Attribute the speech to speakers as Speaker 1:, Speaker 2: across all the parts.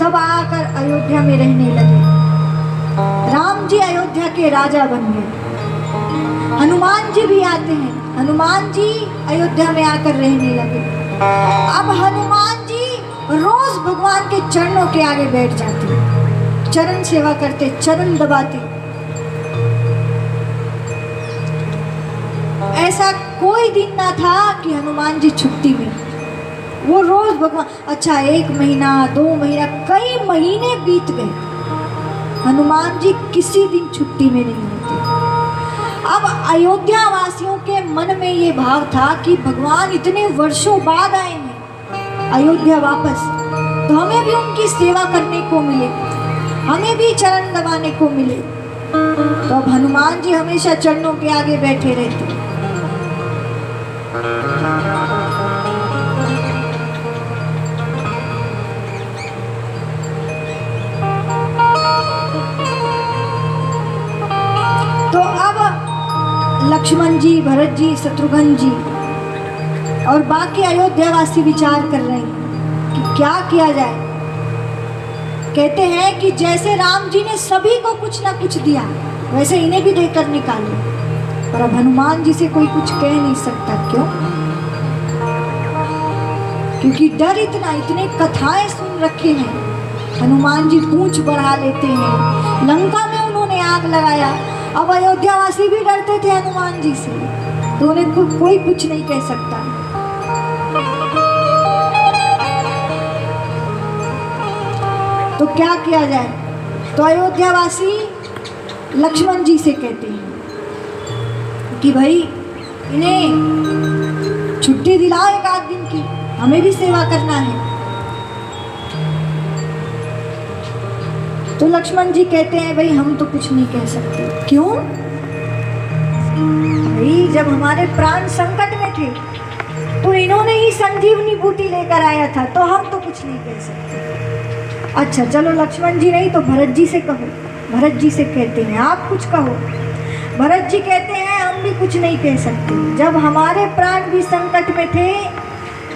Speaker 1: सब आकर अयोध्या में रहने लगे। राम जी अयोध्या के राजा बन गए। हनुमान जी भी आते हैं, हनुमान जी अयोध्या में आकर रहने लगे। अब हनुमान जी रोज भगवान के चरणों के आगे बैठ जाते, चरण सेवा करते, चरण दबाते। ऐसा कोई दिन ना था कि हनुमान जी छुट्टी में, वो रोज भगवान। अच्छा, 1 महीना 2 महीना कई महीने बीत गए, हनुमान जी किसी दिन छुट्टी में नहीं होते। अब अयोध्या वासियों के मन में ये भाव था कि भगवान इतने वर्षों बाद आए हैं अयोध्या वापस, तो हमें भी उनकी सेवा करने को मिले, हमें भी चरण दबाने को मिले। तो अब हनुमान जी हमेशा चरणों के आगे बैठे रहते। तो अब लक्ष्मण जी, भरत जी, शत्रुघ्न जी और बाकी अयोध्यावासी विचार कर रहे हैं कि क्या किया जाए। कहते हैं कि जैसे राम जी ने सभी को कुछ ना कुछ दिया, वैसे इन्हें भी देकर निकालो। पर अब हनुमान जी से कोई कुछ कह नहीं सकता। क्यों? क्योंकि डर इतना, इतने कथाएं सुन रखे हैं। हनुमान जी पूंछ बढ़ा लेते हैं, लंका में उन्होंने आग लगाया। अब अयोध्यावासी भी डरते थे हनुमान जी से, तो उन्हें कोई कुछ नहीं कह सकता। तो क्या किया जाए? तो अयोध्यावासी लक्ष्मण जी से कहते हैं कि भाई इन्हें छुट्टी दिलाओ 1 आध दिन की, हमें भी सेवा करना है। तो लक्ष्मण जी कहते हैं भाई हम तो कुछ नहीं कह सकते। क्यों? भाई जब हमारे प्राण संकट में थे तो इन्होंने ही संजीवनी बूटी लेकर आया था, तो हम तो कुछ नहीं कह सकते। अच्छा चलो, लक्ष्मण जी नहीं तो भरत जी से कहो। भरत जी से कहते हैं आप कुछ कहो। भरत जी कहते हैं हम भी कुछ नहीं कह सकते। जब हमारे प्राण भी संकट में थे,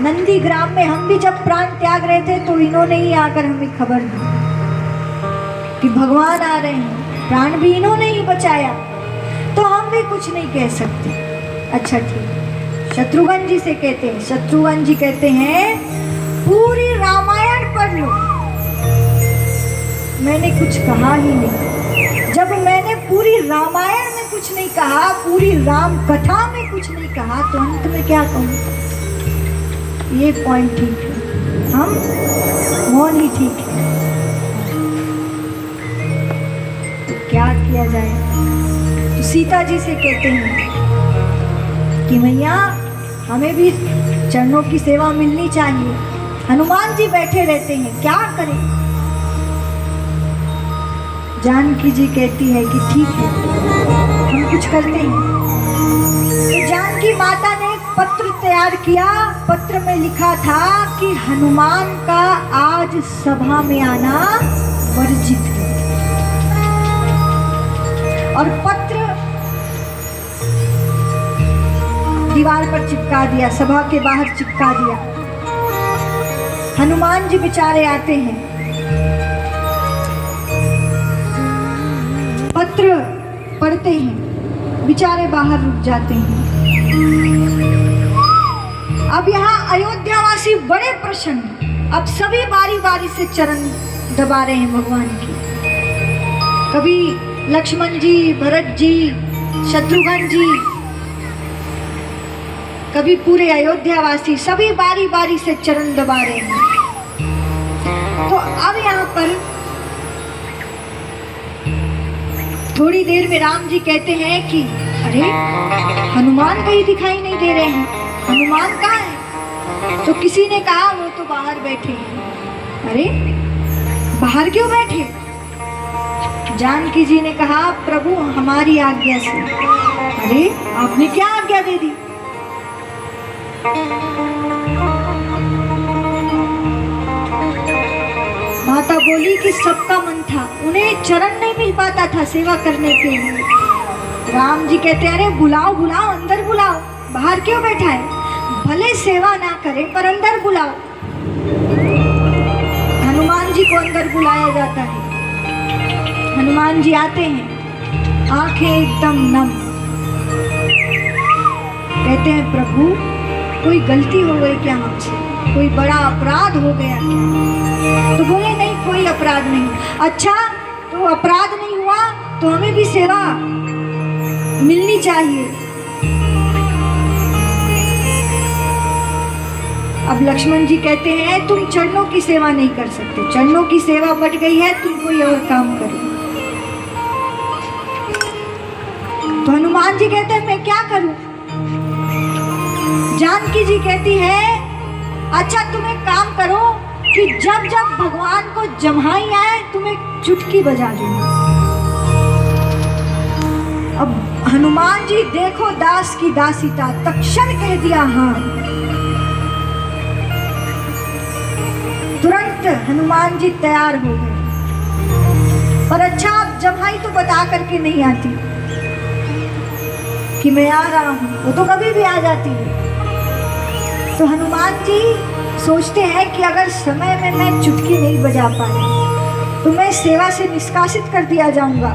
Speaker 1: नंदी ग्राम में हम भी जब प्राण त्याग रहे थे, तो इन्होंने ही आकर हमें खबर दी कि भगवान आ रहे हैं, प्राण भी इन्होंने ही बचाया, तो हम भी कुछ नहीं कह सकते। अच्छा ठीक। शत्रुघ्न जी से कहते हैं, शत्रुघ्न जी कहते हैं पूरी रामायण पढ़ लो। मैंने कुछ कहा ही नहीं। जब मैंने पूरी रामायण में कुछ नहीं कहा, पूरी राम कथा में कुछ नहीं कहा, तो अंत में क्या कहूँ? ये पॉइंट ठीक है, हम मौन ही ठीक है। तो क्या किया जाए? तो सीता जी से कहते हैं कि मैया हमें भी चरणों की सेवा मिलनी चाहिए। हनुमान जी बैठे रहते हैं, क्या करें? जानकी जी कहती है कि ठीक है हम कुछ करते हैं। तो जानकी माता ने एक पत्र तैयार किया। पत्र में लिखा था कि हनुमान का आज सभा में आना वर्जित है। और पत्र दीवार पर चिपका दिया, सभा के बाहर चिपका दिया। हनुमान जी बेचारे आते हैं, पत्र पढ़ते हैं, बेचारे बाहर रुक जाते हैं। अब यहाँ अयोध्यावासी बड़े प्रसन्न, अब सभी बारी बारी से चरण दबा रहे हैं भगवान की। कभी लक्ष्मण जी, भरत जी, शत्रुघ्न जी, कभी पूरे अयोध्यावासी, सभी बारी बारी से चरण दबा रहे हैं। तो अब यहाँ पर थोड़ी देर में राम जी कहते हैं कि अरे हनुमान कहीं दिखाई नहीं दे रहे हैं, हनुमान कहाँ है? तो किसी ने कहा वो तो बाहर बैठे हैं। अरे बाहर क्यों बैठे? जानकी जी ने कहा प्रभु हमारी आज्ञा से। अरे आपने क्या आज्ञा दे दी? माता बोली कि सबका मन था, उन्हें चरण नहीं मिल पाता था सेवा करने के लिए। राम जी कहते हैं अरे बुलाओ बुलाओ, अंदर बुलाओ, बाहर क्यों बैठा है? भले सेवा ना करे पर अंदर बुलाओ। हनुमान हनुमान जी को अंदर बुलाया जाता है। हनुमान जी आते हैं, आंखें एकदम नम, कहते हैं प्रभु कोई गलती हो गई क्या हमसे, कोई बड़ा अपराध हो गया क्या? तो बोले नहीं, कोई अपराध नहीं। अच्छा, तो अपराध नहीं हुआ तो हमें भी सेवा मिलनी चाहिए। अब लक्ष्मण जी कहते हैं तुम चरणों की सेवा नहीं कर सकते, चरणों की सेवा बढ़ गई है, तुम कोई और काम करो। तो हनुमान जी कहते हैं मैं क्या करूं? जानकी जी कहती है अच्छा तुम एक काम करो कि जब जब भगवान को जम्हाई आए तुम एक चुटकी बजा देना। अब हनुमान जी देखो दास की दासीता, तक्षण कह दिया हाँ। तुरंत हनुमान जी तैयार हो गए। पर अच्छा आप जम्हाई तो बता करके नहीं आती कि मैं आ रहा हूं, वो तो कभी भी आ जाती है। तो हनुमान जी सोचते हैं कि अगर समय में मैं चुटकी नहीं बजा पाई तो मैं सेवा से निष्कासित कर दिया जाऊंगा,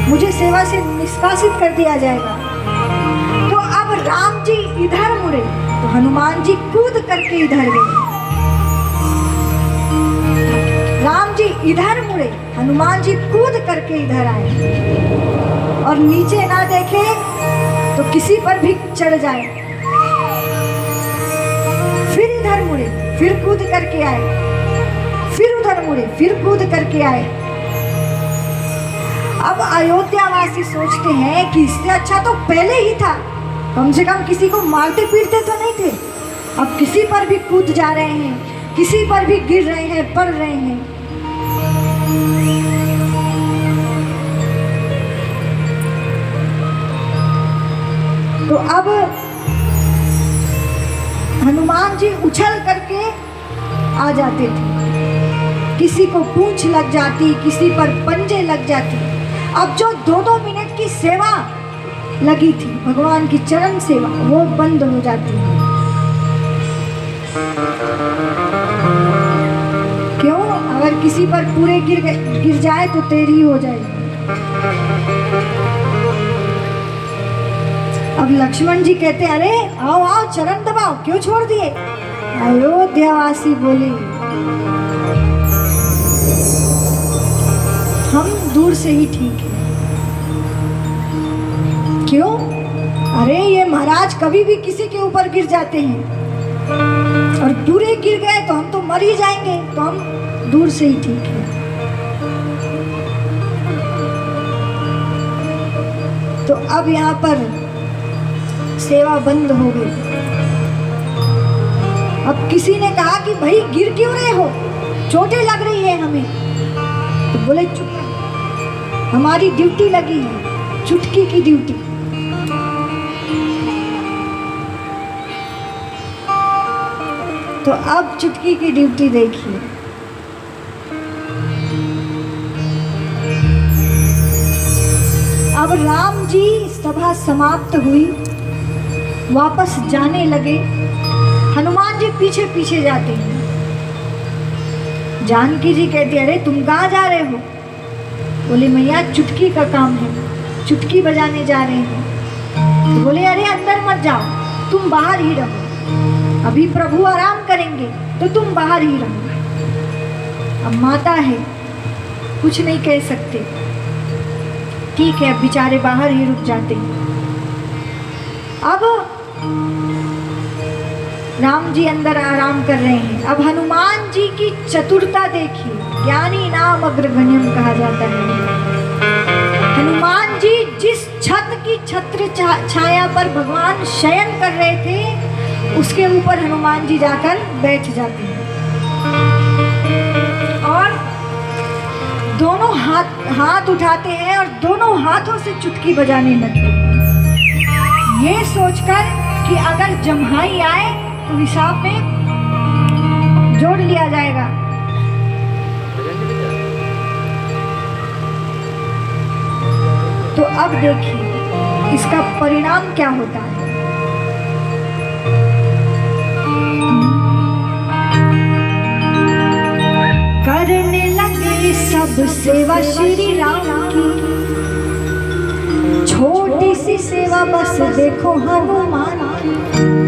Speaker 1: मुझे सेवा से निष्कासित कर दिया जाएगा। तो अब राम जी इधर मुड़े तो हनुमान जी कूद करके इधर गए। राम जी इधर मुड़े, हनुमान जी कूद करके इधर आए और नीचे ना देखे तो किसी पर भी चढ़ जाए। फिर इधर मुड़े, फिर कूद करके आए, फिर उधर मुड़े, फिर कूद करके आए। अब अयोध्यावासी सोचते हैं कि इससे अच्छा तो पहले ही था, कम से कम किसी को मारते पीटते तो नहीं थे। अब किसी पर भी कूद जा रहे हैं, किसी पर भी गिर रहे हैं, पड़ रहे हैं। तो अब हनुमान जी उछल करके आ जाते थे, किसी को पूंछ लग जाती, किसी पर पंजे लग जाती। अब जो 2-2 मिनट की सेवा लगी थी, भगवान की चरण सेवा, वो बंद हो जाती है। क्यों? अगर किसी पर पूरे गिर जाए तो तेरी हो जाएगी। अब लक्ष्मण जी कहते अरे आओ आओ चरण दबाओ, क्यों छोड़ दिए? अयोध्यावासी बोले हम दूर से ही ठीक है। क्यों? अरे ये महाराज कभी भी किसी के ऊपर गिर जाते हैं और पूरे गिर गए तो हम तो मर ही जाएंगे, तो हम दूर से ही ठीक है। तो अब यहाँ पर सेवा बंद हो गई। अब किसी ने कहा कि भाई गिर क्यों रहे हो, चोटें लग रही है हमें। तो बोले चुप, हमारी ड्यूटी लगी है, चुटकी की ड्यूटी। तो अब चुटकी की ड्यूटी देखिए। अब राम जी सभा समाप्त हुई, वापस जाने लगे। हनुमान जी पीछे पीछे जाते हैं। जानकी जी कहती अरे तुम कहाँ जा रहे हो? बोले मैया चुटकी का काम है, चुटकी बजाने जा रहे हैं। तो बोले अरे अंदर मत जाओ, तुम बाहर ही रहो, अभी प्रभु आराम करेंगे तो तुम बाहर ही रहो। अब माता है, कुछ नहीं कह सकते, ठीक है, बेचारे बाहर ही रुक जाते हैं। अब राम जी अंदर आराम कर रहे हैं। अब हनुमान जी की चतुरता देखिए, ज्ञानी नाम अग्रगण्यम कहा जाता है। हनुमान जी जिस छत की छत्र छाया पर भगवान शयन कर रहे थे, उसके ऊपर हनुमान जी जाकर बैठ जाते हैं और दोनों हाथ उठाते हैं और दोनों हाथों से चुटकी बजाने लगते हैं, ये सोचकर कि अगर जम्हाई आए तो हिसाब में जोड़ लिया जाएगा। तो अब देखिए इसका परिणाम क्या होता है। करने लगे सब सेवा श्री राम की। छोटी सी सेवा बस देखो हनुमान की।